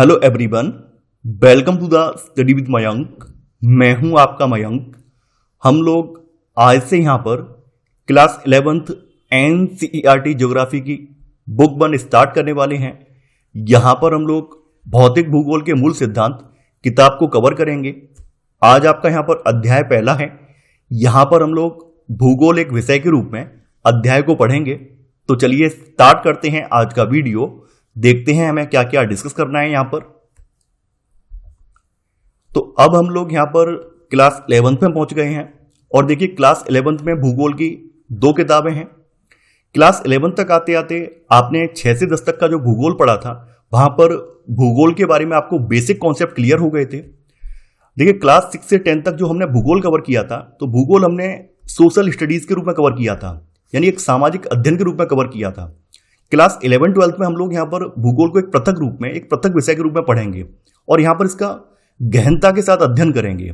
Hello everyone, welcome to the study with Mayank. मैं हूं आपका मयंक। हम लोग आज से यहां पर क्लास 11th एनसीईआरटी ज्योग्राफी की बुक 1 स्टार्ट करने वाले हैं। यहां पर हम लोग भौतिक भूगोल के मूल सिद्धांत किताब को कवर करेंगे। आज आपका यहां पर अध्याय पहला है। यहां पर हम लोग भूगोल एक विषय के रूप में अध्याय को पढ़ेंगे। तो चलिए स्टार्ट करते हैं आज का वीडियो। देखते हैं हमें क्या क्या डिस्कस करना है यहां पर। तो अब हम लोग यहां पर क्लास 11th में पहुंच गए हैं और देखिए क्लास 11th में भूगोल की 2 किताबें हैं। क्लास 11th तक आते आते आपने 6 से 10 तक का जो भूगोल पढ़ा था, वहां पर भूगोल के बारे में आपको बेसिक कॉन्सेप्ट क्लियर हो गए थे। देखिए क्लास 6 से 10 तक जो हमने भूगोल कवर किया था, तो भूगोल हमने सोशल स्टडीज के रूप में कवर किया था, यानी एक सामाजिक अध्ययन के रूप में कवर किया था। क्लास 11-12 में हम लोग यहाँ पर भूगोल को एक पृथक रूप में, एक पृथक विषय के रूप में पढ़ेंगे और यहाँ पर इसका गहनता के साथ अध्ययन करेंगे।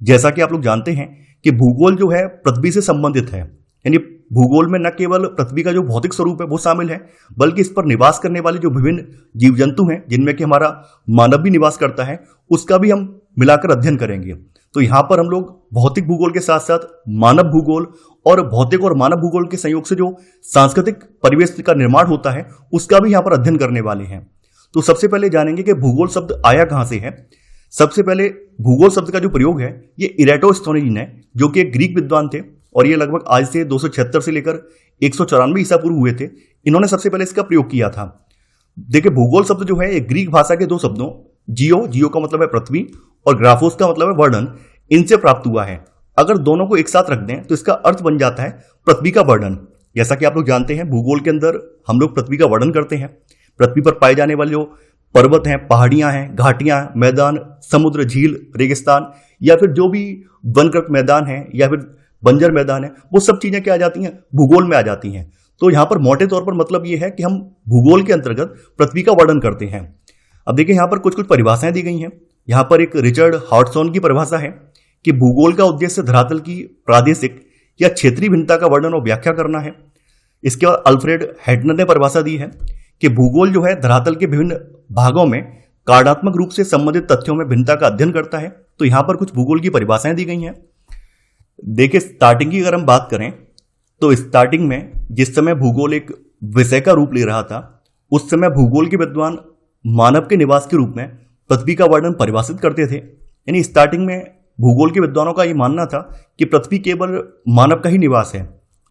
जैसा कि आप लोग जानते हैं कि भूगोल जो है पृथ्वी से संबंधित है, यानी भूगोल में न केवल पृथ्वी का जो भौतिक स्वरूप है वो शामिल है, बल्कि इस पर निवास करने वाले जो विभिन्न जीव जंतु हैं, जिनमें कि हमारा मानव भी निवास करता है, उसका भी हम मिलाकर अध्ययन करेंगे। तो यहाँ पर हम लोग भौतिक भूगोल के साथ साथ मानव भूगोल और भौतिक और मानव भूगोल के संयोग से जो सांस्कृतिक परिवेश का निर्माण होता है, उसका भी यहाँ पर अध्ययन करने वाले हैं। तो सबसे पहले जानेंगे कि भूगोल शब्द आया कहाँ से है। सबसे पहले भूगोल शब्द का जो प्रयोग है ये इरेटोस्थेनीज ने, जो कि एक ग्रीक विद्वान थे और ये लगभग आज से 276 से लेकर 194 ईसा पूर्व हुए थे, इन्होंने सबसे पहले इसका प्रयोग किया था। देखिए भूगोल शब्द जो है ये ग्रीक भाषा के 2 शब्दों जियो का मतलब है पृथ्वी और ग्राफोस का मतलब है वर्णन, इनसे प्राप्त हुआ है। अगर दोनों को एक साथ रख दें तो इसका अर्थ बन जाता है पृथ्वी का वर्णन। जैसा कि आप लोग जानते हैं भूगोल के अंदर हम लोग पृथ्वी का वर्णन करते हैं। पृथ्वी पर पाए जाने वाले जो पर्वत हैं, पहाड़ियां हैं, घाटियां, मैदान, समुद्र, झील, रेगिस्तान या फिर जो भी वनकृत मैदान है या फिर बंजर मैदान है, वो सब चीजें क्या आ जाती हैं, भूगोल में आ जाती हैं। तो यहां पर मोटे तौर पर मतलब ये है कि हम भूगोल के अंतर्गत पृथ्वी का वर्णन करते हैं। अब देखिए यहां पर कुछ कुछ परिभाषाएं दी गई हैं। यहां पर एक रिचर्ड हार्टसॉन की परिभाषा है कि भूगोल का उद्देश्य धरातल की प्रादेशिक या क्षेत्रीय भिन्नता का वर्णन और व्याख्या करना है। इसके बाद अल्फ्रेड हेटनर ने परिभाषा दी है कि भूगोल जो है धरातल के विभिन्न भागों में कार्यात्मक रूप से संबंधित तथ्यों में भिन्नता का अध्ययन करता है। तो यहां पर कुछ भूगोल की परिभाषाएं दी गई हैं। देखिए स्टार्टिंग की अगर हम बात करें तो स्टार्टिंग में जिस समय भूगोल एक विषय का रूप ले रहा था, उस समय भूगोल के विद्वान मानव के निवास के रूप में पृथ्वी का वर्णन परिभाषित करते थे। यानी स्टार्टिंग में भूगोल के विद्वानों का यह मानना था कि पृथ्वी केवल मानव का ही निवास है।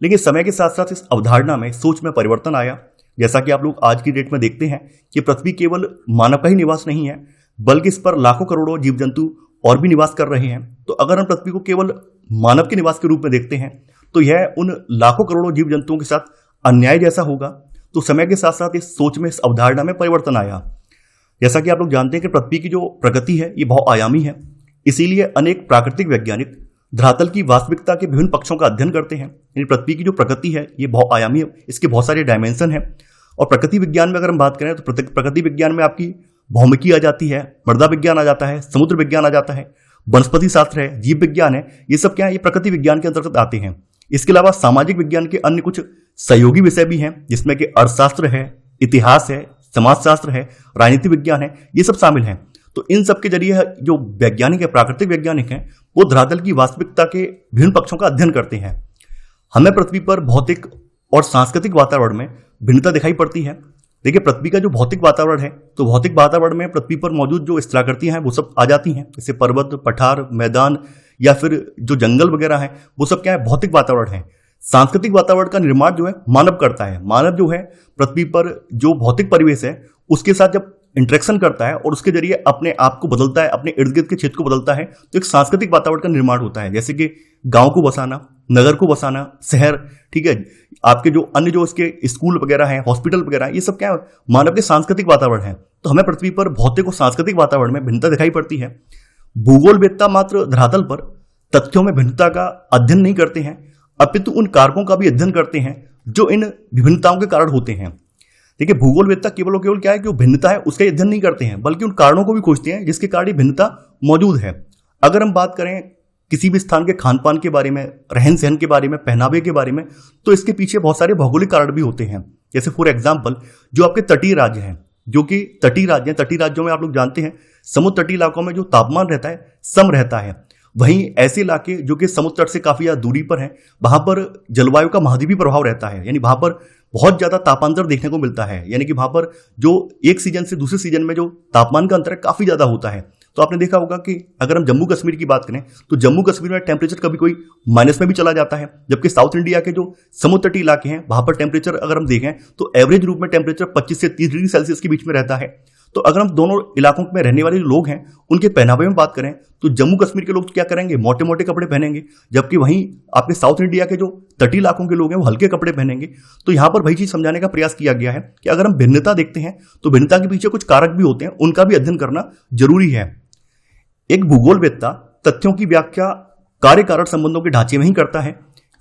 लेकिन समय के साथ साथ इस अवधारणा में, सोच में परिवर्तन आया। जैसा कि आप लोग आज की डेट में देखते हैं कि पृथ्वी केवल मानव का ही निवास नहीं है, बल्कि इस पर लाखों करोड़ों जीव जंतु और भी निवास कर रहे हैं। तो अगर हम पृथ्वी को केवल मानव के निवास के रूप में देखते हैं तो यह उन लाखों करोड़ों जीव जंतुओं के साथ अन्याय जैसा होगा। तो समय के साथ साथ इस सोच में, इस अवधारणा में परिवर्तन आया। जैसा कि आप लोग जानते हैं कि पृथ्वी की जो प्रकृति है ये बहुआयामी है, इसीलिए अनेक प्राकृतिक वैज्ञानिक धरातल की वास्तविकता के विभिन्न पक्षों का अध्ययन करते हैं। यानी पृथ्वी की जो प्रकृति है ये बहुआयामी है, इसके बहुत सारे डायमेंशन हैं। और प्रकृति विज्ञान में अगर हम बात करें तो प्रकृति विज्ञान में आपकी भौमिकी आ जाती है, मृदा विज्ञान आ जाता है, समुद्र विज्ञान आ जाता है, वनस्पति शास्त्र है, जीव विज्ञान है, ये सब क्या है, ये प्रकृति विज्ञान के अंतर्गत आते हैं। इसके अलावा सामाजिक विज्ञान के अन्य कुछ सहयोगी विषय भी हैं, जिसमें कि अर्थशास्त्र है, इतिहास है, समाजशास्त्र है, राजनीति विज्ञान है, ये सब शामिल हैं। तो इन सब के जरिए जो वैज्ञानिक है, प्राकृतिक वैज्ञानिक हैं, वो धरातल की वास्तविकता के विभिन्न पक्षों का अध्ययन करते हैं। हमें पृथ्वी पर भौतिक और सांस्कृतिक वातावरण में भिन्नता दिखाई पड़ती है। देखिए पृथ्वी का जो भौतिक वातावरण है, तो भौतिक वातावरण में पृथ्वी पर मौजूद जो स्थलाकृतियां हैं वो सब आ जाती हैं, जैसे पर्वत, पठार, मैदान या फिर जो जंगल वगैरह है, वो सब क्या है, भौतिक वातावरण है। सांस्कृतिक वातावरण का निर्माण जो है मानव करता है। मानव जो है पृथ्वी पर जो भौतिक परिवेश है उसके साथ जब इंटरेक्शन करता है और उसके जरिए अपने आप को बदलता है, अपने इर्द गिर्द के क्षेत्र को बदलता है, तो एक सांस्कृतिक वातावरण का निर्माण होता है। जैसे कि गांव को बसाना, नगर को बसाना, शहर, ठीक है, आपके जो अन्य जो इसके स्कूल वगैरह हैं, हॉस्पिटल वगैरह, ये सब क्या है, मानव के सांस्कृतिक वातावरण है। तो हमें पृथ्वी पर भौतिक और सांस्कृतिक वातावरण में भिन्नता दिखाई पड़ती है। भूगोलवेत्ता मात्र धरातल पर तथ्यों में भिन्नता का अध्ययन नहीं करते हैं, अपितु उन कारकों का भी अध्ययन करते हैं जो इन विभिन्नताओं के कारण होते हैं। देखिए भूगोलवेत्ता केवल क्या है कि वो भिन्नता है उसका अध्ययन नहीं करते हैं, बल्कि उन कारणों को भी खोजते हैं जिसके कारण ये भिन्नता मौजूद है। अगर हम बात करें किसी भी स्थान के खान पान के बारे में, रहन सहन के बारे में, पहनावे के बारे में, तो इसके पीछे बहुत सारे भौगोलिक कारण भी होते हैं। जैसे फॉर एग्जाम्पल जो आपके तटीय राज्य हैं, जो कि तटीय राज्य हैं। तटीय राज्यों में आप लोग जानते हैं समुद्र तटीय इलाकों में जो तापमान रहता है सम रहता है। वहीं ऐसे इलाके जो कि समुद्र तट से काफी ज्यादा दूरी पर हैं, वहां पर जलवायु का महाद्वीपीय प्रभाव रहता है, यानी वहां पर बहुत ज्यादा तापांतर देखने को मिलता है। यानी कि वहां पर जो एक सीजन से दूसरे सीजन में जो तापमान का अंतर है काफी ज्यादा होता है। तो आपने देखा होगा कि अगर हम जम्मू कश्मीर की बात करें तो जम्मू कश्मीर में टेम्परेचर कभी कोई माइनस में भी चला जाता है, जबकि साउथ इंडिया के जो समुद्र तटीय इलाके हैं वहां पर टेम्परेचर अगर हम देखें तो एवरेज रूप में टेम्परेचर 25 से 30 डिग्री सेल्सियस के बीच में रहता है। तो अगर हम दोनों इलाकों में रहने वाले जो लोग हैं उनके पहनावे में बात करें तो जम्मू कश्मीर के लोग क्या करेंगे, मोटे मोटे कपड़े पहनेंगे, जबकि वहीं आपके साउथ इंडिया के जो तटीय इलाकों के लोग हैं वो हल्के कपड़े पहनेंगे। तो यहां पर वही चीज समझाने का प्रयास किया गया है कि अगर हम भिन्नता देखते हैं तो भिन्नता के पीछे कुछ कारक भी होते हैं, उनका भी अध्ययन करना जरूरी है। एक भूगोलवेत्ता तथ्यों की व्याख्या कार्य कारण संबंधों के ढांचे में ही करता है,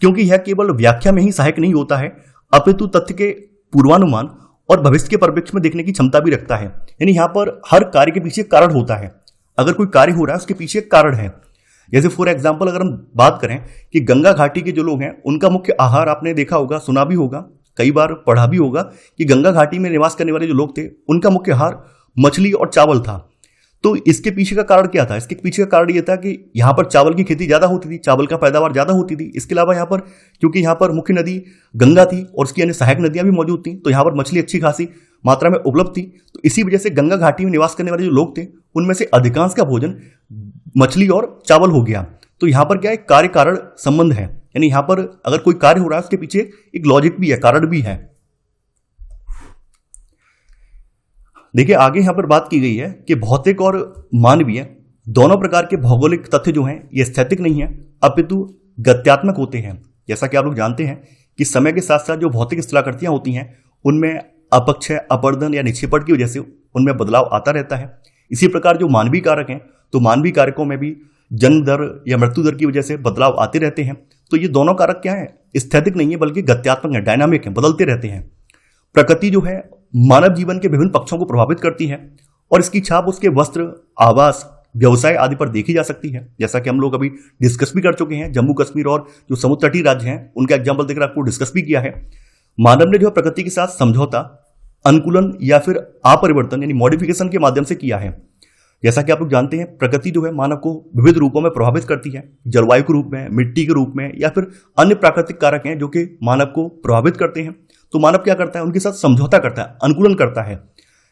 क्योंकि यह केवल व्याख्या में ही सहायक नहीं होता है अपितु तथ्य के पूर्वानुमान और भविष्य के परिप्रेक्ष्य में देखने की क्षमता भी रखता है। यानी यहां पर हर कार्य के पीछे कारण होता है। अगर कोई कार्य हो रहा है उसके पीछे कारण है। जैसे फॉर एग्जाम्पल अगर हम बात करें कि गंगा घाटी के जो लोग हैं उनका मुख्य आहार, आपने देखा होगा, सुना भी होगा, कई बार पढ़ा भी होगा कि गंगा घाटी में निवास करने वाले जो लोग थे उनका मुख्य आहार मछली और चावल था। तो इसके पीछे का कारण क्या था? इसके पीछे का कारण यह था कि यहाँ पर चावल की खेती ज्यादा होती थी, चावल का पैदावार ज्यादा होती थी। इसके अलावा यहाँ पर क्योंकि यहाँ पर मुख्य नदी गंगा थी और उसकी अन्य सहायक नदियां भी मौजूद थी, तो यहाँ पर मछली अच्छी खासी मात्रा में उपलब्ध थी। तो इसी वजह से गंगा घाटी में निवास करने वाले जो लोग थे उनमें से अधिकांश का भोजन मछली और चावल हो गया। तो यहाँ पर क्या है, कार्य कारण संबंध है। यानी यहाँ पर अगर कोई कार्य हो रहा है उसके पीछे एक लॉजिक भी है, कारण भी है। देखिए आगे यहां पर बात की गई है कि भौतिक और मानवीय दोनों प्रकार के भौगोलिक तथ्य जो हैं ये स्थैतिक नहीं है अपितु गत्यात्मक होते हैं। जैसा कि आप लोग जानते हैं कि समय के साथ साथ जो भौतिक स्थलाकृतियां होती हैं उनमें अपक्षय, अपवर्तन या निक्षेपण की वजह से उनमें बदलाव आता रहता है। इसी प्रकार जो मानवीय कारक हैं तो मानवीय कारकों में भी जन्म दर या मृत्यु दर की वजह से बदलाव आते रहते हैं। तो ये दोनों कारक क्या है, स्थैतिक नहीं है बल्कि गत्यात्मक है, डायनामिक है, बदलते रहते हैं। प्रकृति जो है मानव जीवन के विभिन्न पक्षों को प्रभावित करती है और इसकी छाप उसके वस्त्र, आवास, व्यवसाय आदि पर देखी जा सकती है। जैसा कि हम लोग अभी डिस्कस भी कर चुके हैं, जम्मू कश्मीर और जो समुद्र तटीय राज्य हैं उनका एग्जाम्पल देकर आपको डिस्कस भी किया है। मानव ने जो है प्रकृति के साथ समझौता, अनुकूलन या फिर अपरिवर्तन यानी मॉडिफिकेशन के माध्यम से किया है। जैसा कि आप लोग जानते हैं प्रकृति जो है मानव को विविध रूपों में प्रभावित करती है, जलवायु के रूप में, मिट्टी के रूप में या फिर अन्य प्राकृतिक कारक हैं जो कि मानव को प्रभावित करते हैं। तो मानव क्या करता है, उनके साथ समझौता करता है, अनुकूलन करता है।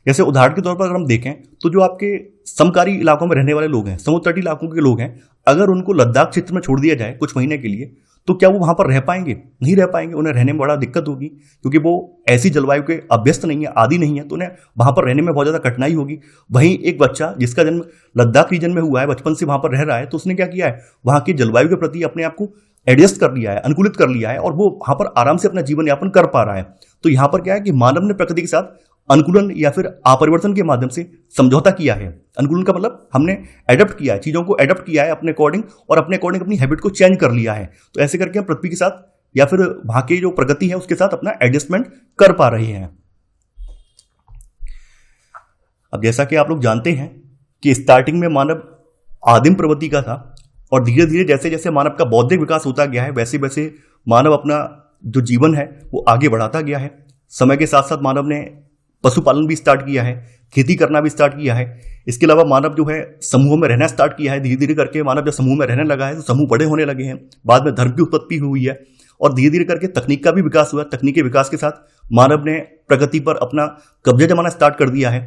जैसे उदाहरण के तौर पर अगर हम देखें तो जो आपके समकारी इलाकों में रहने वाले लोग हैं, समुद्र तटीय इलाकों के लोग हैं, अगर उनको लद्दाख क्षेत्र में छोड़ दिया जाए कुछ महीने के लिए तो क्या वो वहां पर रह पाएंगे? नहीं रह पाएंगे। उन्हें रहने में बड़ा दिक्कत होगी क्योंकि वो ऐसी जलवायु के अभ्यस्त नहीं है, आदि नहीं है, तो उन्हें वहां पर रहने में बहुत ज्यादा कठिनाई होगी। वहीं एक बच्चा जिसका जन्म लद्दाख रीजन में हुआ है, बचपन से वहां पर रह रहा है, तो उसने क्या किया है, वहां की जलवायु के प्रति अपने आप को एडजस्ट कर लिया है, अनुकूलित कर लिया है और वो वहां पर आराम से अपना जीवन यापन कर पा रहा है। तो यहां पर क्या है कि मानव ने प्रकृति के साथ अनुकूलन या फिर अपरिवर्तन के माध्यम से समझौता किया है। अनुकूलन का मतलब हमने एडप्ट किया है, चीजों को एडप्ट किया है अपने अकॉर्डिंग और अपने अकॉर्डिंग अपनी हैबिट को चेंज कर लिया है। तो ऐसे करके हम पृथ्वी के साथ या फिर वहां की जो प्रगति है उसके साथ अपना एडजस्टमेंट कर पा रहे हैं। अब जैसा कि आप लोग जानते हैं कि स्टार्टिंग में मानव आदिम प्रवृत्ति का था और धीरे धीरे जैसे जैसे मानव का बौद्धिक विकास होता गया है वैसे वैसे मानव अपना जो जीवन है वो आगे बढ़ाता गया है। समय के साथ साथ मानव ने पशुपालन भी स्टार्ट किया है, खेती करना भी स्टार्ट किया है। इसके अलावा मानव जो है समूहों में रहना स्टार्ट किया है। धीरे धीरे करके मानव जब समूह में रहने लगा है तो समूह बड़े होने लगे हैं। बाद में धर्म की उत्पत्ति हुई है और धीरे धीरे करके तकनीक का भी विकास हुआ। तकनीक के विकास के साथ मानव ने प्रकृति पर अपना कब्जा जमाना स्टार्ट कर दिया है।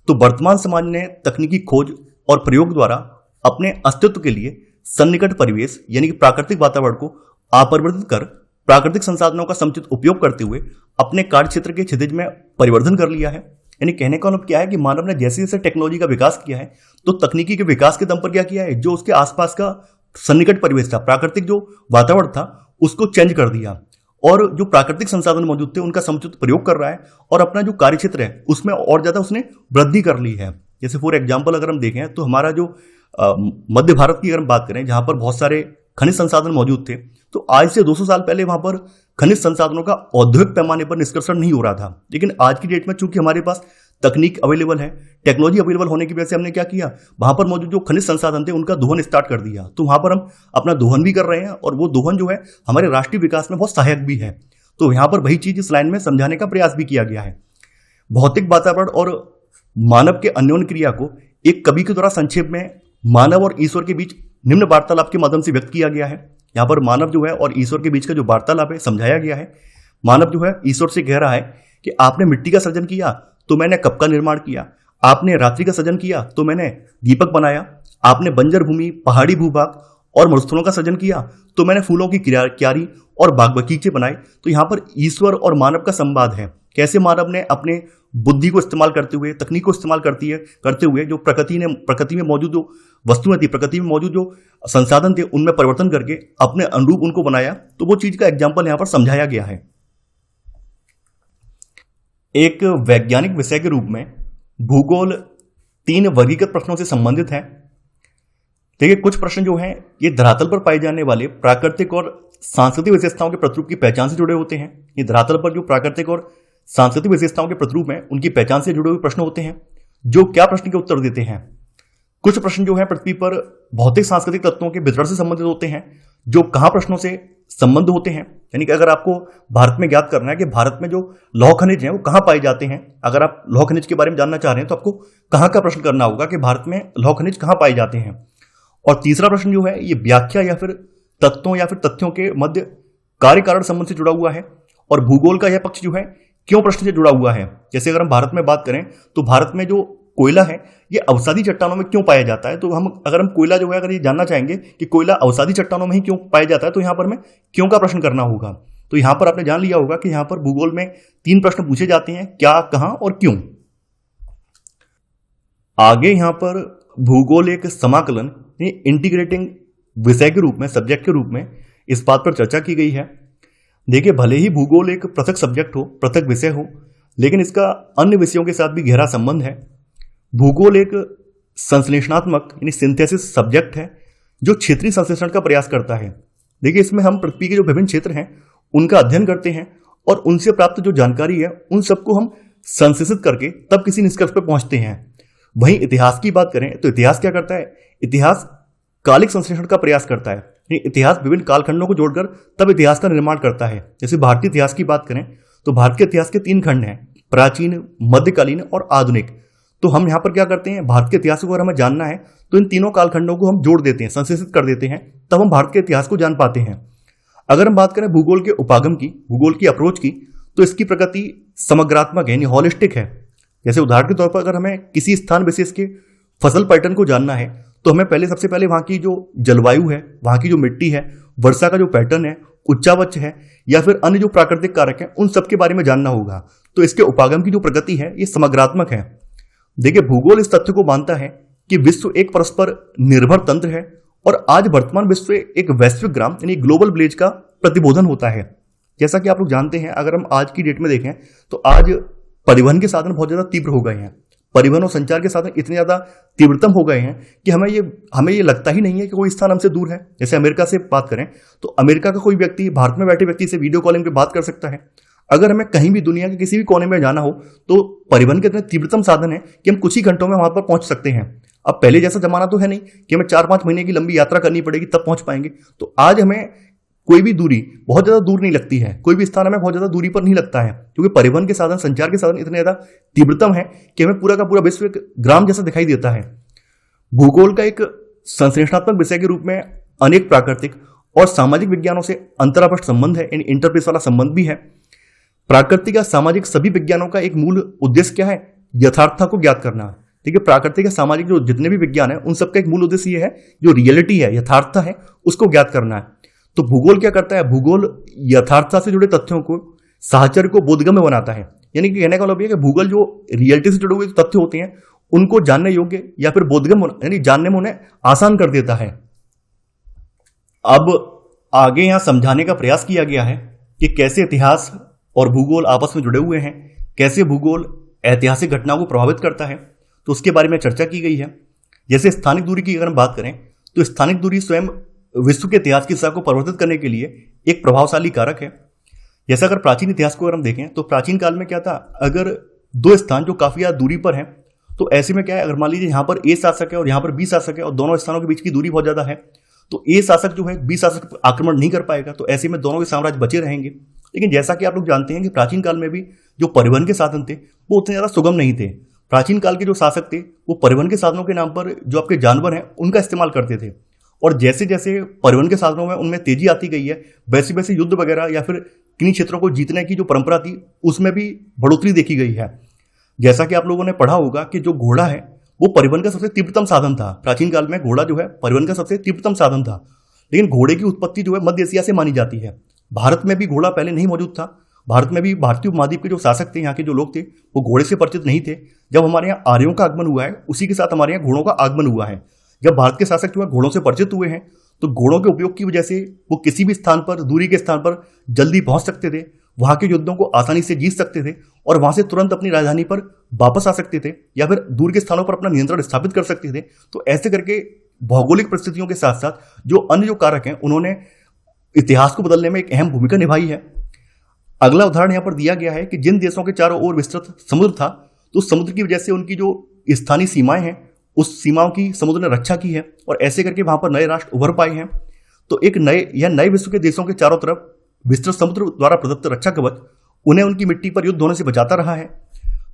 तो वर्तमान समाज ने तकनीकी खोज और प्रयोग द्वारा अपने अस्तित्व के लिए सन्निकट परिवेश यानी कि प्राकृतिक वातावरण को अपरिवर्तित कर प्राकृतिक संसाधनों का समुचित उपयोग करते हुए अपने कार्य क्षेत्र के क्षितिज में परिवर्तन कर लिया है। यानी कहने का मतलब क्या है कि मानव ने जैसे जैसे टेक्नोलॉजी का विकास किया है तो तकनीकी के विकास के दम पर क्या किया है, जो उसके आसपास का सन्निकट परिवेश था, प्राकृतिक जो वातावरण था उसको चेंज कर दिया और जो प्राकृतिक संसाधन मौजूद थे उनका समुचित प्रयोग कर रहा है और अपना जो कार्य क्षेत्र है उसमें और ज्यादा उसने वृद्धि कर ली है। जैसे फॉर एग्जाम्पल अगर हम देखें तो हमारा जो मध्य भारत की अगर हम बात करें जहां पर बहुत सारे खनिज संसाधन मौजूद थे, तो आज से 200 साल पहले वहां पर खनिज संसाधनों का औद्योगिक पैमाने पर निष्कर्षण नहीं हो रहा था। लेकिन आज की डेट में चूंकि हमारे पास तकनीक अवेलेबल है, टेक्नोलॉजी अवेलेबल होने की वजह से हमने क्या किया, वहां पर मौजूद जो खनिज संसाधन थे उनका दोहन स्टार्ट कर दिया। तो वहां पर हम अपना दोहन भी कर रहे हैं और वो दोहन जो है हमारे राष्ट्रीय विकास में बहुत सहायक भी है। तो यहां पर वही चीज इस लाइन में समझाने का प्रयास भी किया गया है। भौतिक वातावरण और मानव के अन्योन्य क्रिया को एक कवि के द्वारा संक्षेप में मानव और ईश्वर के बीच निम्न वार्तालाप के माध्यम से व्यक्त किया गया है। यहाँ पर मानव जो है और ईश्वर के बीच का जो वार्तालाप है समझाया गया है। मानव जो है ईश्वर से कह रहा है कि आपने मिट्टी का सृजन किया तो मैंने कप का निर्माण किया, आपने रात्रि का सृजन किया तो मैंने दीपक बनाया, आपने बंजर भूमि, पहाड़ी भूभाग और मरुस्थलों का सृजन किया तो मैंने फूलों की क्यारी और बाग बगीचे बनाए। तो यहाँ पर ईश्वर और मानव का संवाद है, कैसे मानव ने अपने बुद्धि को इस्तेमाल करते हुए, तकनीक को इस्तेमाल करते हुए जो प्रकृति में मौजूद जो वस्तुएं थी, प्रकृति में मौजूद जो संसाधन थे, उनमें परिवर्तन करके अपने अनुरूप उनको बनाया। तो वो चीज का एग्जाम्पल यहाँ पर समझाया गया है। एक वैज्ञानिक विषय के रूप में भूगोल 3 वर्गीकृत प्रश्नों से संबंधित है। देखिए, कुछ प्रश्न जो हैं ये धरातल पर पाए जाने वाले प्राकृतिक और सांस्कृतिक विशेषताओं के प्रतिरूप की पहचान से जुड़े होते हैं। ये धरातल पर जो प्राकृतिक और सांस्कृतिक विशेषताओं के प्रतिरूप हैं उनकी पहचान से जुड़े हुए प्रश्न होते हैं जो क्या प्रश्न के उत्तर देते हैं। कुछ प्रश्न जो है पृथ्वी पर भौतिक सांस्कृतिक तत्वों के वितरण से संबंधित होते हैं जो कहाँ प्रश्नों से संबंध होते हैं। यानी कि अगर आपको भारत में ज्ञात करना है कि भारत में जो लौह खनिज हैं वो कहाँ पाए जाते हैं, अगर आप लौह खनिज के बारे में जानना चाह रहे हैं तो आपको कहाँ का प्रश्न करना होगा कि भारत में लौह खनिज कहाँ पाए जाते हैं। और तीसरा प्रश्न जो है ये व्याख्या या फिर तत्वों या फिर तथ्यों के मध्य कार्य कारण संबंध से जुड़ा हुआ है। और भूगोल का यह पक्ष जो है क्यों प्रश्न से जुड़ा हुआ है। जैसे अगर हम भारत में बात करें तो भारत में जो कोयला है ये अवसादी चट्टानों में क्यों पाया जाता है, तो अगर हम कोयला जो है अगर ये जानना चाहेंगे कि कोयला अवसादी चट्टानों में ही क्यों पाया जाता है तो यहाँ पर हमें क्यों का प्रश्न करना होगा। तो यहाँ पर आपने जान लिया होगा कि यहाँ पर भूगोल में 3 प्रश्न पूछे जाते हैं, क्या, कहाँ और क्यों। आगे यहाँ पर भूगोल एक समाकलन इंटीग्रेटिंग विषय के रूप में, सब्जेक्ट के रूप में इस बात पर चर्चा की गई है। देखिए, भले ही भूगोल एक पृथक सब्जेक्ट हो, पृथक विषय हो, लेकिन इसका अन्य विषयों के साथ भी गहरा संबंध है। भूगोल एक संश्लेषणात्मक यानी सिंथेसिस सब्जेक्ट है जो क्षेत्रीय संश्लेषण का प्रयास करता है। देखिए, इसमें हम पृथ्वी के जो विभिन्न क्षेत्र हैं उनका अध्ययन करते हैं और उनसे प्राप्त जो जानकारी है उन सबको हम संश्लेषित करके तब किसी निष्कर्ष पर पहुंचते हैं। वहीं इतिहास की बात करें तो इतिहास क्या करता है, इतिहास कालिक संश्लेषण का प्रयास करता है। इतिहास विभिन्न कालखंडों को जोड़कर तब इतिहास का निर्माण करता है। जैसे भारतीय इतिहास की बात करें तो भारत के इतिहास के 3 खंड हैं, प्राचीन, मध्यकालीन और आधुनिक। तो हम यहाँ पर क्या करते हैं, भारत के इतिहास को अगर हमें जानना है तो इन तीनों कालखंडों को हम जोड़ देते हैं, संश्लेषित कर देते हैं, तब हम भारत के इतिहास को जान पाते हैं। अगर हम बात करें भूगोल के उपागम की, भूगोल की अप्रोच की, तो इसकी प्रकृति समग्रात्मक है यानी हॉलिस्टिक है। जैसे उदाहरण के तौर पर अगर हमें किसी स्थान विशेष के फसल पैटर्न को जानना है तो हमें सबसे पहले वहाँ की जो जलवायु है, वहाँ की जो मिट्टी है, वर्षा का जो पैटर्न है, उच्चावच है या फिर अन्य जो प्राकृतिक कारक हैं उन सब के बारे में जानना होगा। तो इसके उपागम की जो प्रगति है ये समग्रात्मक है। देखिए, भूगोल इस तथ्य को मानता है कि विश्व एक परस्पर निर्भर तंत्र है और आज वर्तमान विश्व एक वैश्विक ग्राम यानी ग्लोबल विलेज का प्रतिबोधन होता है। जैसा कि आप लोग जानते हैं, अगर हम आज की डेट में देखें तो आज परिवहन के साधन बहुत ज्यादा तीव्र हो गए हैं, परिवहन और संचार के साधन इतने ज्यादा तीव्रतम हो गए हैं कि हमें ये लगता ही नहीं है कि कोई स्थान हमसे दूर है। जैसे अमेरिका से बात करें तो अमेरिका का कोई व्यक्ति भारत में बैठे व्यक्ति से वीडियो कॉलिंग पे बात कर सकता है। अगर हमें कहीं भी दुनिया के किसी भी कोने में जाना हो तो परिवहन के इतने तीव्रतम साधन है कि हम कुछ ही घंटों में वहां पर पहुंच सकते हैं। अब पहले जैसा जमाना तो है नहीं कि हमें 4-5 महीने की लंबी यात्रा करनी पड़ेगी तब पहुंच पाएंगे। तो आज हमें कोई भी दूरी बहुत ज्यादा दूर नहीं लगती है, कोई भी स्थान हमें बहुत ज्यादा दूरी पर नहीं लगता है, क्योंकि परिवहन के साधन, संचार के साधन इतने ज्यादा तीव्रतम है कि हमें पूरा का पूरा विश्व एक ग्राम जैसा दिखाई देता है। भूगोल का एक संश्लेषणात्मक विषय के रूप में अनेक प्राकृतिक और सामाजिक विज्ञानों से अंतरापृष्ठ संबंध है, यानी इंटरफेस वाला संबंध भी है। प्राकृतिक या सामाजिक सभी विज्ञानों का एक मूल उद्देश्य क्या है, यथार्थता को ज्ञात करना। ठीक है, प्राकृतिक या सामाजिक जो जितने भी विज्ञान है उन सबका एक मूल उद्देश्य ये है, जो रियलिटी है, यथार्थता है, उसको ज्ञात करना है। तो भूगोल क्या करता है, भूगोल यथार्थता से जुड़े तथ्यों को, साहचर्य को बोधगम्य बनाता है। यानी कि कहने का मतलब ये कि भूगोल जो रियलिटी से जुड़े हुए तथ्य होते हैं उनको जानने योग्य या फिर बोधगम्य यानी जानने में उन्हें आसान कर देता है। अब आगे यहां समझाने का प्रयास किया गया है कि कैसे इतिहास और भूगोल आपस में जुड़े हुए हैं, कैसे भूगोल ऐतिहासिक घटनाओं को प्रभावित करता है, तो उसके बारे में चर्चा की गई है। जैसे स्थानिक दूरी की अगर हम बात करें तो स्थानिक दूरी स्वयं विश्व के इतिहास की दिशा को परिवर्तित करने के लिए एक प्रभावशाली कारक है। जैसे अगर प्राचीन इतिहास को अगर हम देखें तो प्राचीन काल में क्या था, अगर 2 स्थान जो काफी ज्यादा दूरी पर हैं तो ऐसे में क्या है, अगर मान लीजिए यहाँ पर ए शासक है और यहाँ पर बी शासक है और दोनों स्थानों के बीच की दूरी बहुत ज्यादा है, तो ए शासक जो है बी शासक पर आक्रमण नहीं कर पाएगा, तो ऐसे में दोनों के साम्राज्य बचे रहेंगे। लेकिन जैसा कि आप लोग जानते हैं कि प्राचीन काल में भी जो परिवहन के साधन थे वो उतने ज़्यादा सुगम नहीं थे। प्राचीन काल के जो शासक थे वो परिवहन के साधनों के नाम पर जो आपके जानवर हैं उनका इस्तेमाल करते थे, और जैसे जैसे परिवहन के साधनों में उनमें तेजी आती गई है वैसे वैसे युद्ध वगैरह या फिर किन्हीं क्षेत्रों को जीतने की जो परंपरा थी उसमें भी बढ़ोतरी देखी गई है। जैसा कि आप लोगों ने पढ़ा होगा कि जो घोड़ा है वो परिवहन का सबसे तीव्रतम साधन था। प्राचीन काल में घोड़ा जो है परिवहन का सबसे तीव्रतम साधन था, लेकिन घोड़े की उत्पत्ति जो है मध्य एशिया से मानी जाती है। भारत में भी घोड़ा पहले नहीं मौजूद था। भारत में भी भारतीय उपमहाद्वीप के जो शासक थे, यहाँ के जो लोग थे वो घोड़े से परिचित नहीं थे। जब हमारे यहाँ आर्यों का आगमन हुआ है उसी के साथ हमारे यहाँ घोड़ों का आगमन हुआ है। जब भारत के शासक जो है घोड़ों से परिचित हुए हैं तो घोड़ों के उपयोग की वजह से वो किसी भी स्थान पर, दूरी के स्थान पर जल्दी पहुंच सकते थे, वहां के युद्धों को आसानी से जीत सकते थे और वहां से तुरंत अपनी राजधानी पर वापस आ सकते थे या फिर दूर के स्थानों पर अपना नियंत्रण स्थापित कर सकते थे। तो ऐसे करके भौगोलिक परिस्थितियों के साथ साथ जो अन्य जो कारक हैं उन्होंने इतिहास को बदलने में एक अहम भूमिका निभाई है। अगला उदाहरण यहाँ पर दिया गया है कि जिन देशों के चारों ओर विस्तृत समुद्र था तो समुद्र की वजह से उनकी जो स्थानीय सीमाएं हैं उस सीमाओं की समुद्र ने रक्षा की है और ऐसे करके वहां पर नए राष्ट्र उभर पाए हैं। तो एक नए विश्व के देशों के चारों तरफ विस्तृत समुद्र द्वारा प्रदत्त रक्षा कवच उन्हें उनकी मिट्टी पर युद्ध होने से बचाता रहा है।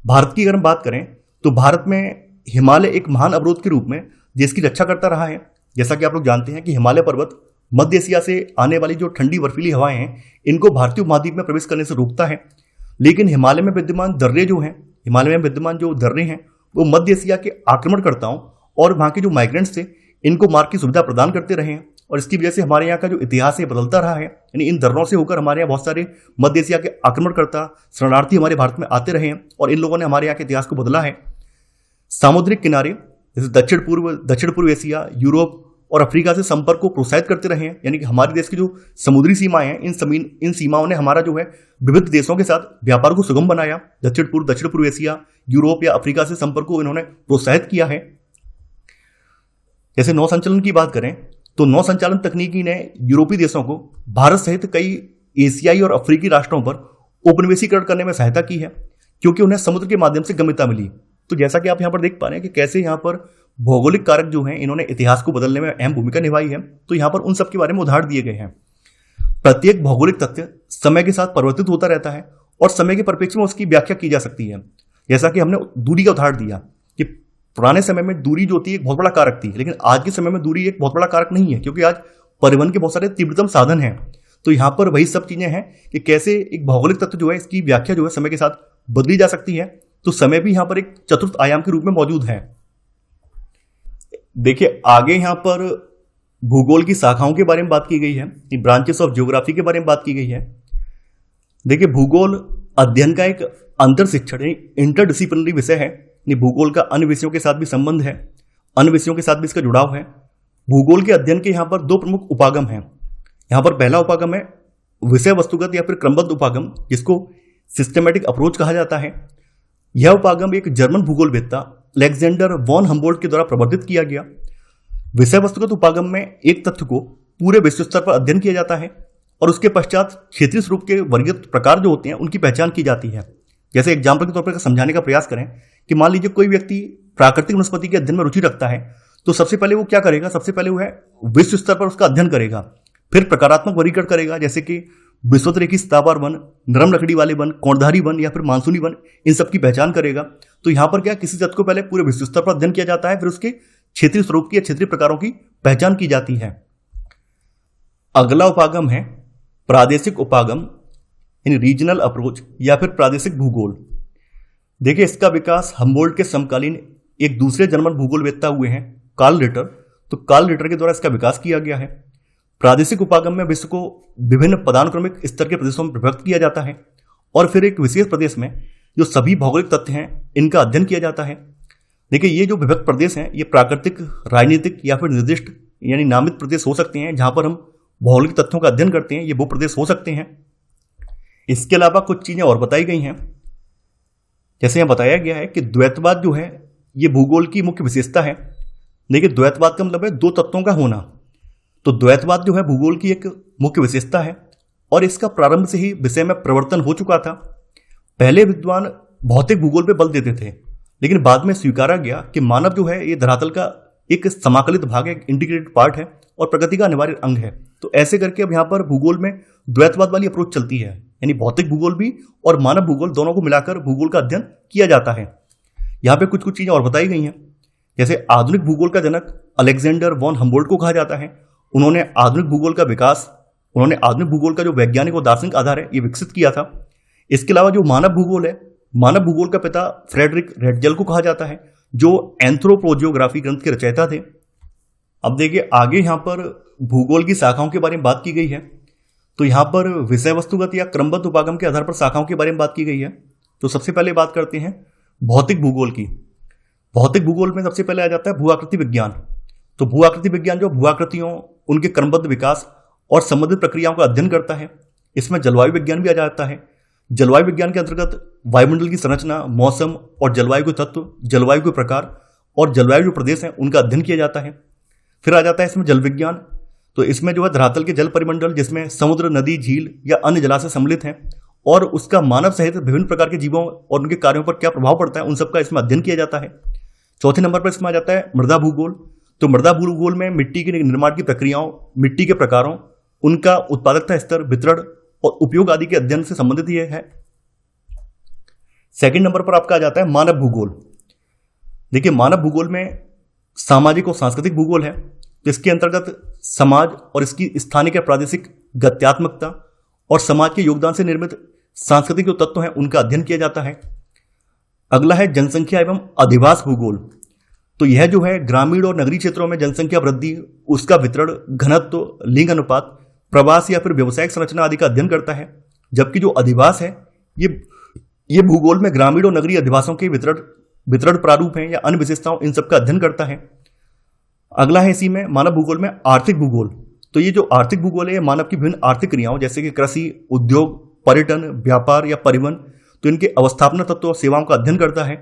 भारत की अगर हम बात करें तो भारत में हिमालय एक महान अवरोध के रूप में देश की रक्षा करता रहा है। जैसा कि आप लोग जानते हैं कि हिमालय पर्वत मध्य एशिया से आने वाली जो ठंडी बर्फीली हवाएं हैं इनको भारतीय उपमहाद्वीप में प्रवेश करने से रोकता है, लेकिन हिमालय में विद्यमान दर्रे जो हैं, हिमालय में विद्यमान जो दर्रे हैं वो मध्य एशिया के आक्रमणकर्ताओं और वहाँ के जो माइग्रेंट्स थे इनको मार्ग की सुविधा प्रदान करते रहे हैं और इसकी वजह से हमारे यहाँ का जो इतिहास है बदलता रहा है। यानी इन दर्रों से होकर हमारे यहाँ बहुत सारे मध्य एशिया के आक्रमणकर्ता, शरणार्थी हमारे भारत में आते रहे हैं और इन लोगों ने हमारे यहाँ के इतिहास को बदला है। सामुद्रिक किनारे जैसे दक्षिण पूर्व एशिया, यूरोप और अफ्रीका से संपर्क को प्रोत्साहित करते रहे हैं। यानी कि हमारे देश की जो समुद्री सीमाएं हैं इन सीमाओं ने हमारा जो है विविध देशों के साथ व्यापार को सुगम बनाया। दक्षिण पूर्व एशिया, यूरोप या अफ्रीका से संपर्क को इन्होंने प्रोत्साहित किया है। जैसे नौ संचालन की बात करें तो नौ संचालन तकनीकी ने यूरोपीय देशों को भारत सहित कई एशियाई और अफ्रीकी राष्ट्रों पर उपनिवेशीकरण करने में सहायता की है क्योंकि उन्हें समुद्र के माध्यम से गम्यता मिली। तो जैसा कि आप यहाँ पर देख पा रहे हैं कि कैसे यहाँ पर भौगोलिक कारक जो हैं इन्होंने इतिहास को बदलने में अहम भूमिका निभाई है। तो यहाँ पर उन सब के बारे में उदाहरण दिए गए हैं। प्रत्येक भौगोलिक तथ्य समय के साथ परिवर्तित होता रहता है और समय के परिप्रेक्ष्य में उसकी व्याख्या की जा सकती है। जैसा कि हमने दूरी का उदाहरण दिया कि पुराने समय में दूरी जो थी एक बहुत बड़ा कारक थी, लेकिन आज के समय में दूरी एक बहुत बड़ा कारक नहीं है क्योंकि आज परिवहन के बहुत सारे तीव्रतम साधन हैं। तो यहाँ पर वही सब चीजें हैं कि कैसे एक भौगोलिक तत्व जो है इसकी व्याख्या जो है समय के साथ बदली जा सकती है। तो समय भी यहाँ पर एक चतुर्थ आयाम के रूप में मौजूद है। देखिए आगे यहाँ पर भूगोल की शाखाओं के बारे में बात की गई है, ब्रांचेस ऑफ ज्योग्राफी के बारे में बात की गई है। देखिए भूगोल अध्ययन का एक अंतर शिक्षण इंटरडिसिप्लिनरी विषय है। भूगोल का अन्य विषयों के साथ भी संबंध है, अन्य विषयों के साथ भी इसका जुड़ाव है। भूगोल के अध्ययन के यहाँ पर दो प्रमुख उपागम हैं। यहाँ पर पहला उपागम है विषय वस्तुगत या फिर क्रमबद्ध उपागम, जिसको सिस्टमैटिक अप्रोच कहा जाता है। यह उपागम एक जर्मन भूगोलवेत्ता अलेक्जेंडर वॉन हम्बोल्ट के द्वारा प्रवर्तित किया गया। विषय वस्तुगत उपागम में एक तथ्य को पूरे विश्व स्तर पर अध्ययन किया जाता है और उसके पश्चात क्षेत्रीय स्वरूप के वर्गीकृत प्रकार जो होते हैं उनकी पहचान की जाती है। जैसे एग्जाम्पल के तौर पर समझाने का प्रयास करें कि मान लीजिए कोई व्यक्ति प्राकृतिक वनस्पति के अध्ययन में रुचि रखता है तो सबसे पहले वो क्या करेगा, सबसे पहले वो है विश्व स्तर पर उसका अध्ययन करेगा, फिर प्रकारात्मक वर्गीकरण करेगा जैसे कि विश्वोत्तरेखी सदाबहार वन, नरम लकड़ी वाले वन, कोणधारी वन या फिर मानसूनी वन, इन सब की पहचान करेगा। तो यहाँ पर क्या किसी तत्व को पहले पूरे विश्व स्तर पर अध्ययन किया जाता है, फिर उसके क्षेत्रीय स्वरूप की या क्षेत्रीय प्रकारों की पहचान की जाती है। अगला उपागम है प्रादेशिक उपागम यानी रीजनल अप्रोच या फिर प्रादेशिक भूगोल। देखिए इसका विकास हम्बोल्ट के समकालीन एक दूसरे जर्मन भूगोलवेत्ता हुए हैं कार्ल रिटर, तो कार्ल रिटर के द्वारा इसका विकास किया गया है। प्रादेशिक उपागम में विश्व को विभिन्न पदानुक्रमिक स्तर के प्रदेशों में विभक्त किया जाता है और फिर एक विशेष प्रदेश में जो सभी भौगोलिक तथ्य हैं इनका अध्ययन किया जाता है। देखिए ये जो विभक्त प्रदेश हैं ये प्राकृतिक, राजनीतिक या फिर निर्दिष्ट यानी नामित प्रदेश हो सकते हैं जहां पर हम भौगोलिक तथ्यों का अध्ययन करते हैं, ये वो प्रदेश हो सकते हैं। इसके अलावा कुछ चीजें और बताई गई हैं। जैसे यहाँ बताया गया है कि द्वैतवाद जो है ये भूगोल की मुख्य विशेषता है। देखिए द्वैतवाद का मतलब है दो तत्वों का होना। तो द्वैतवाद जो है भूगोल की एक मुख्य विशेषता है और इसका प्रारंभ से ही विषय में प्रवर्तन हो चुका था। पहले विद्वान भौतिक भूगोल पे बल देते थे, लेकिन बाद में स्वीकारा गया कि मानव जो है ये धरातल का एक समाकलित भाग है, एक इंटीग्रेटेड पार्ट है और प्रकृति का अनिवार्य अंग है। तो ऐसे करके अब यहाँ पर भूगोल में द्वैतवाद वाली अप्रोच चलती है। यानी भौतिक भूगोल भी और मानव भूगोल दोनों को मिलाकर भूगोल का अध्ययन किया जाता है। यहाँ पे कुछ कुछ चीजें और बताई गई हैं। जैसे आधुनिक भूगोल का जनक अलेक्जेंडर वॉन हम्बोल्ट को कहा जाता है। उन्होंने आधुनिक भूगोल का जो वैज्ञानिक और दार्शनिक आधार है ये विकसित किया था। इसके अलावा जो मानव भूगोल है, मानव भूगोल का पिता फ्रेडरिक रेडजल को कहा जाता है, जो एंथ्रोपोजियोग्राफी ग्रंथ के रचयिता थे। अब देखिए आगे यहाँ पर भूगोल की शाखाओं के बारे में बात की गई है। तो यहाँ पर विषय वस्तुगत या क्रमबद्ध उपागम के आधार पर शाखाओं के बारे में बात की गई है। तो सबसे पहले बात करते हैं भौतिक भूगोल की। भौतिक भूगोल में सबसे पहले आ जाता है भू आकृति विज्ञान। तो भू आकृति विज्ञान जो भू आकृतियों, उनके क्रमबद्ध विकास और संबंधित प्रक्रियाओं का अध्ययन करता है। इसमें जलवायु विज्ञान भी आ जाता है। जलवायु विज्ञान के अंतर्गत वायुमंडल की संरचना, मौसम और जलवायु के तत्व, जलवायु के प्रकार और जलवायु जो प्रदेश हैं उनका अध्ययन किया जाता है। फिर आ जाता है इसमें जल विज्ञान। तो इसमें जो है धरातल के जल परिमंडल, जिसमें समुद्र, नदी, झील या अन्य जलाशय सम्मिलित हैं और उसका मानव सहित विभिन्न प्रकार के जीवों और उनके कार्यों पर क्या प्रभाव पड़ता है, उन सबका इसमें अध्ययन किया जाता है। चौथे नंबर पर इसमें आ जाता है मृदा भूगोल। तो मृदा भूगोल में मिट्टी के निर्माण की प्रक्रियाओं, मिट्टी के प्रकारों, उनका उत्पादकता स्तर, वितरण और उपयोग आदि के अध्ययन से संबंधित ये है। सेकंड नंबर पर आपका आ जाता है मानव भूगोल। देखिए मानव भूगोल में सामाजिक और सांस्कृतिक भूगोल है। तो इसके अंतर्गत समाज और इसकी स्थानिक या प्रादेशिक गत्यात्मकता और समाज के योगदान से निर्मित सांस्कृतिक जो तत्व हैं उनका अध्ययन किया जाता है। अगला है जनसंख्या एवं अधिवास भूगोल। तो यह जो है ग्रामीण और नगरीय क्षेत्रों में जनसंख्या वृद्धि, उसका वितरण, घनत्व, लिंग अनुपात, प्रवास या फिर व्यवसायिक संरचना आदि का अध्ययन करता है। जबकि जो अधिवास है ये भूगोल में ग्रामीण और नगरीय अधिवासों के वितरण प्रारूप हैं या अन्य विशेषताओं, इन सबका अध्ययन करता है। अगला है इसी में मानव भूगोल में आर्थिक भूगोल। तो ये जो आर्थिक भूगोल है ये मानव की विभिन्न आर्थिक क्रियाओं जैसे कि कृषि, उद्योग, पर्यटन, व्यापार या परिवहन, तो इनके अवस्थापना तत्व और सेवाओं का अध्ययन करता है।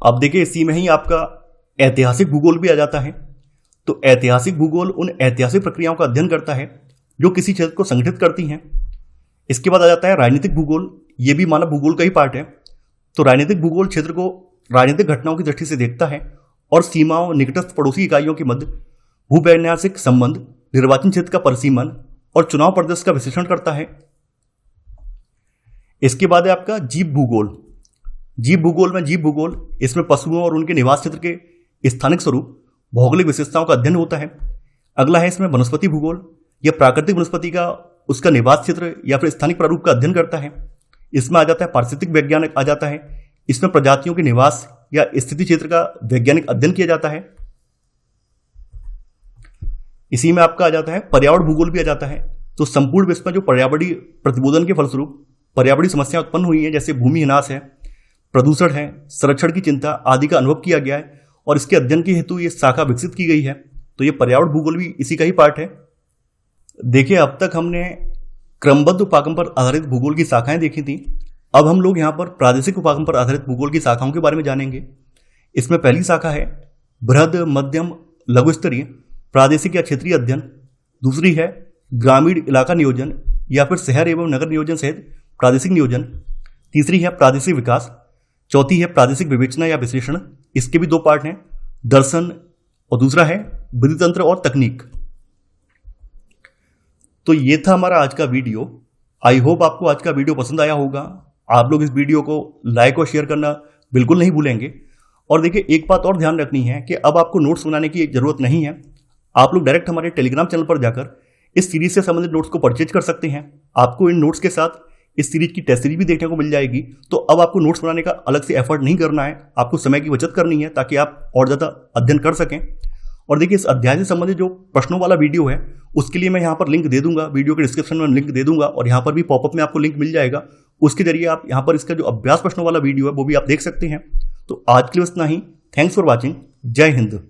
अब देखिए इसी में ही आपका ऐतिहासिक भूगोल भी आ जाता है। तो ऐतिहासिक भूगोल उन ऐतिहासिक प्रक्रियाओं का अध्ययन करता है जो किसी क्षेत्र को संगठित करती हैं। इसके बाद आ जाता है राजनीतिक भूगोल। ये भी मानव भूगोल का ही पार्ट है। तो राजनीतिक भूगोल क्षेत्र को राजनीतिक घटनाओं की दृष्टि से देखता है और सीमाओं, निकटस्थ पड़ोसी इकाइयों के मध्य भूवैन्यासिक संबंध, निर्वाचन क्षेत्र का परिसीमन और चुनाव परिदृश्य का विश्लेषण करता है। इसके बाद है आपका जीव भूगोल। जीव भूगोल इसमें पशुओं और उनके निवास क्षेत्र के स्थानिक स्वरूप, भौगोलिक विशेषताओं का अध्ययन होता है। अगला है इसमें वनस्पति भूगोल। यह प्राकृतिक वनस्पति का उसका निवास क्षेत्र या फिर स्थानिक प्रारूप का अध्ययन करता है। इसमें आ जाता है पारिस्थितिक विज्ञान आ जाता है। इसमें प्रजातियों के निवास या स्थिति क्षेत्र का वैज्ञानिक अध्ययन किया जाता है। इसी में आपका आ जाता है पर्यावरण भूगोल भी आ जाता है। तो संपूर्ण विश्व में जो पर्यावरणीय प्रतिबोधन के फलस्वरूप पर्यावरणीय समस्याएं उत्पन्न हुई हैं, जैसे भूमि ह्रास है, प्रदूषण है, संरक्षण की चिंता आदि का अनुभव किया गया है और इसके अध्ययन के हेतु ये शाखा विकसित की गई है। तो ये पर्यावरण भूगोल भी इसी का ही पार्ट है। देखिए अब तक हमने क्रमबद्ध उपागम पर आधारित भूगोल की शाखाएं देखी थी। अब हम लोग यहाँ पर प्रादेशिक उपागम पर आधारित भूगोल की शाखाओं के बारे में जानेंगे। इसमें पहली शाखा है बृहद, मध्यम, लघु स्तरीय प्रादेशिक या क्षेत्रीय अध्ययन। दूसरी है ग्रामीण इलाका नियोजन या फिर शहर एवं नगर नियोजन सहित प्रादेशिक नियोजन। तीसरी है प्रादेशिक विकास। चौथी है प्रादेशिक विवेचना या विश्लेषण। इसके भी दो पार्ट हैं, दर्शन, और दूसरा है विधि तंत्र और तकनीक। तो ये था हमारा आज का वीडियो। आई होप आपको आज का वीडियो पसंद आया होगा। आप लोग इस वीडियो को लाइक और शेयर करना बिल्कुल नहीं भूलेंगे। और देखिए एक बात और ध्यान रखनी है कि अब आपको नोट्स बनाने की जरूरत नहीं है। आप लोग डायरेक्ट हमारे टेलीग्राम चैनल पर जाकर इस सीरीज से संबंधित नोट्स को परचेज कर सकते हैं। आपको इन नोट्स के साथ इस सीरीज की टेस्ट सीरीज भी देखने को मिल जाएगी। तो अब आपको नोट्स बनाने का अलग से एफर्ट नहीं करना है, आपको समय की बचत करनी है ताकि आप और ज़्यादा अध्ययन कर सकें। और देखिए इस अध्याय से संबंधित जो प्रश्नों वाला वीडियो है उसके लिए मैं यहाँ पर लिंक दे दूंगा, वीडियो के डिस्क्रिप्शन में लिंक दे दूंगा और यहाँ पर भी पॉपअप में आपको लिंक मिल जाएगा। उसके जरिए आप यहाँ पर इसका जो अभ्यास प्रश्नों वाला वीडियो है वो भी आप देख सकते हैं। तो आज के लिए इतना ही। Thanks for watching. जय हिंद।